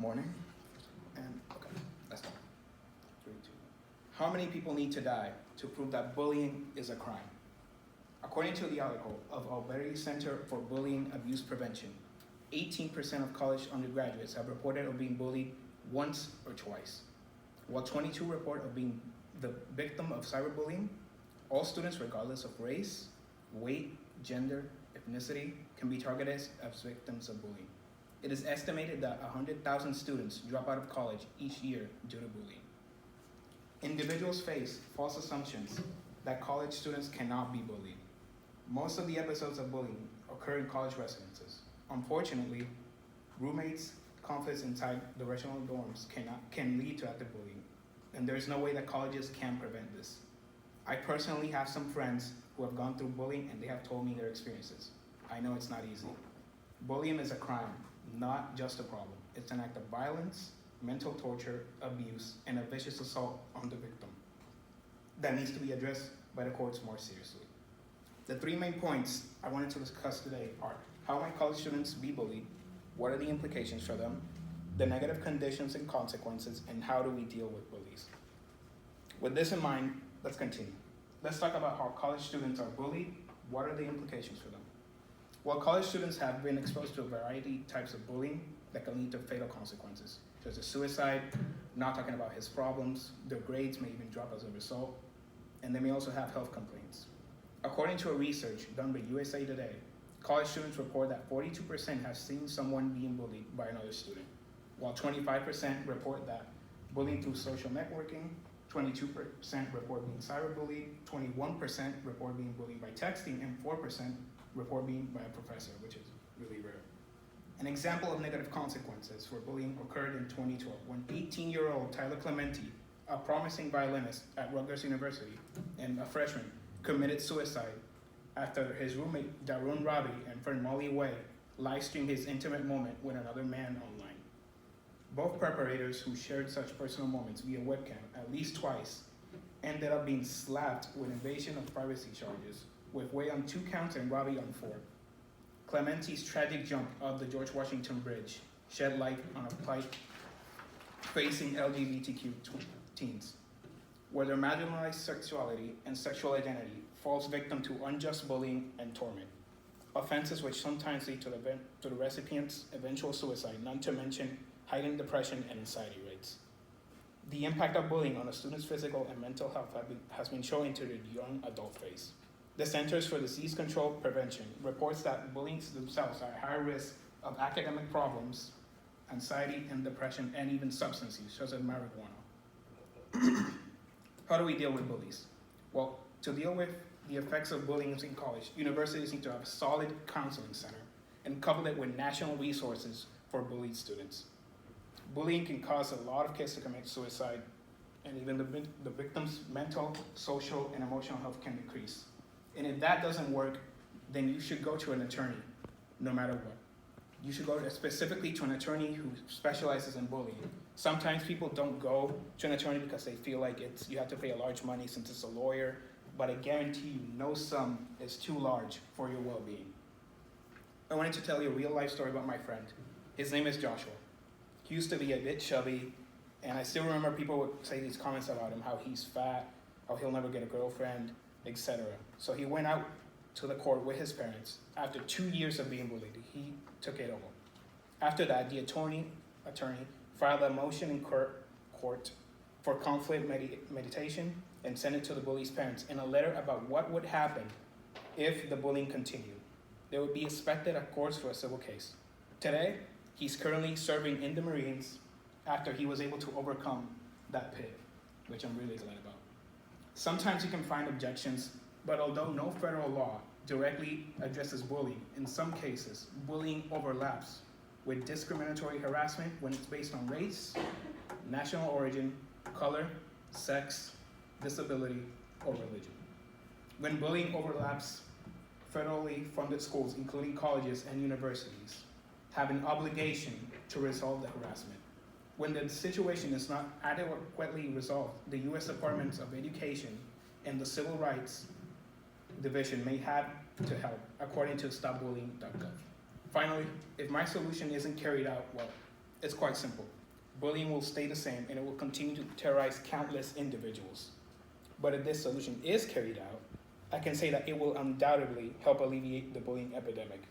Morning. And okay, let's go. 3, 2. How many people need to die to prove that bullying is a crime? According to the article of Alberti Center for Bullying Abuse Prevention, 18% of college undergraduates have reported of being bullied once or twice, while 22 report of being the victim of cyberbullying. All students, regardless of race, weight, gender, ethnicity, can be targeted as victims of bullying. It is estimated that 100,000 students drop out of college each year due to bullying. Individuals face false assumptions that college students cannot be bullied. Most of the episodes of bullying occur in college residences. Unfortunately, roommates, conflicts inside the regional dorms can lead to active bullying, and there is no way that colleges can prevent this. I personally have some friends who have gone through bullying, and they have told me their experiences. I know it's not easy. Bullying is a crime, not just a problem. It's an act of violence, mental torture, abuse, and a vicious assault on the victim that needs to be addressed by the courts more seriously. The 3 main points I wanted to discuss today are: how might college students be bullied, what are the implications for them, the negative conditions and consequences, and how do we deal with bullies. With this in mind, let's continue. Let's talk about how college students are bullied. What are the implications for them? Well, college students have been exposed to a variety of types of bullying that can lead to fatal consequences, such as suicide, not talking about his problems, their grades may even drop as a result, and they may also have health complaints. According to a research done by USA Today, college students report that 42% have seen someone being bullied by another student, while 25% report that bullying through social networking, 22% report being cyberbullied, 21% report being bullied by texting, and 4% report being by a professor, which is really rare. An example of negative consequences for bullying occurred in 2012 when 18-year-old Tyler Clementi, a promising violinist at Rutgers University and a freshman, committed suicide after his roommate Darun Rabi and friend Molly Way live-streamed his intimate moment with another man online. Both perpetrators, who shared such personal moments via webcam at least twice, ended up being slapped with invasion of privacy charges, with Way on 2 counts and Rabi on 4. Clementi's tragic jump of the George Washington Bridge shed light on a plight facing LGBTQ teens, where their marginalized sexuality and sexual identity falls victim to unjust bullying and torment, offenses which sometimes lead to the recipient's eventual suicide, not to mention heightened depression and anxiety rates. The impact of bullying on a student's physical and mental health has been shown into the young adult phase. The Centers for Disease Control Prevention reports that bullies themselves are at higher risk of academic problems, anxiety and depression, and even substance use, such as marijuana. How do we deal with bullies? Well, to deal with the effects of bullying in college, universities need to have a solid counseling center and couple it with national resources for bullied students. Bullying can cause a lot of kids to commit suicide, and even the victim's mental, social, and emotional health can decrease. And if that doesn't work, then you should go to an attorney, no matter what. You should go specifically to an attorney who specializes in bullying. Sometimes people don't go to an attorney because they feel like you have to pay a large money since it's a lawyer, but I guarantee you no sum is too large for your well-being. I wanted to tell you a real life story about my friend. His name is Joshua. He used to be a bit chubby, and I still remember people would say these comments about him, how he's fat, how he'll never get a girlfriend, etc. So he went out to the court with his parents. After 2 years of being bullied, he took it over. After that, the attorney filed a motion in court for conflict mediation and sent it to the bully's parents in a letter about what would happen if the bullying continued. They would be expected at courts for a civil case. Today, he's currently serving in the Marines after he was able to overcome that pit, which I'm really glad about. Sometimes you can find objections, but although no federal law directly addresses bullying, in some cases, bullying overlaps with discriminatory harassment when it's based on race, national origin, color, sex, disability, or religion. When bullying overlaps, federally funded schools, including colleges and universities, have an obligation to resolve the harassment. When the situation is not adequately resolved, the U.S. Departments of Education and the Civil Rights Division may have to help, according to stopbullying.gov. Finally, if my solution isn't carried out well, It's quite simple. Bullying will stay the same and it will continue to terrorize countless individuals. But if this solution is carried out, I can say that it will undoubtedly help alleviate the bullying epidemic.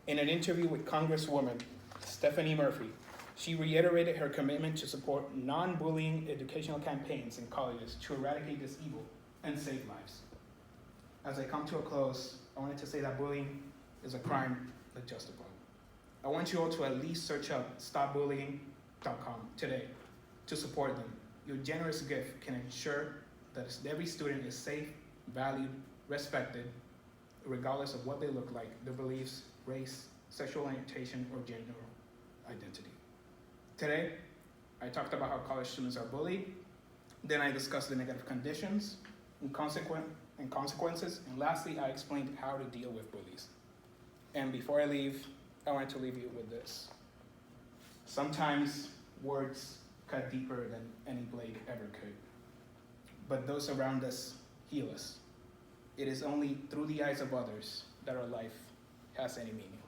In an interview with Congresswoman Stephanie Murphy, she reiterated her commitment to support non-bullying educational campaigns in colleges to eradicate this evil and save lives. As I come to a close, I wanted to say that bullying is a crime that's justified. I want you all to at least search up stopbullying.com today to support them. Your generous gift can ensure that every student is safe, valued, respected, regardless of what they look like, their beliefs, race, sexual orientation, or gender identity. Today, I talked about how college students are bullied. Then I discussed the negative conditions and consequences. And lastly, I explained how to deal with bullies. And before I leave, I wanted to leave you with this. Sometimes words cut deeper than any blade ever could. But those around us heal us. It is only through the eyes of others that our life has any meaning.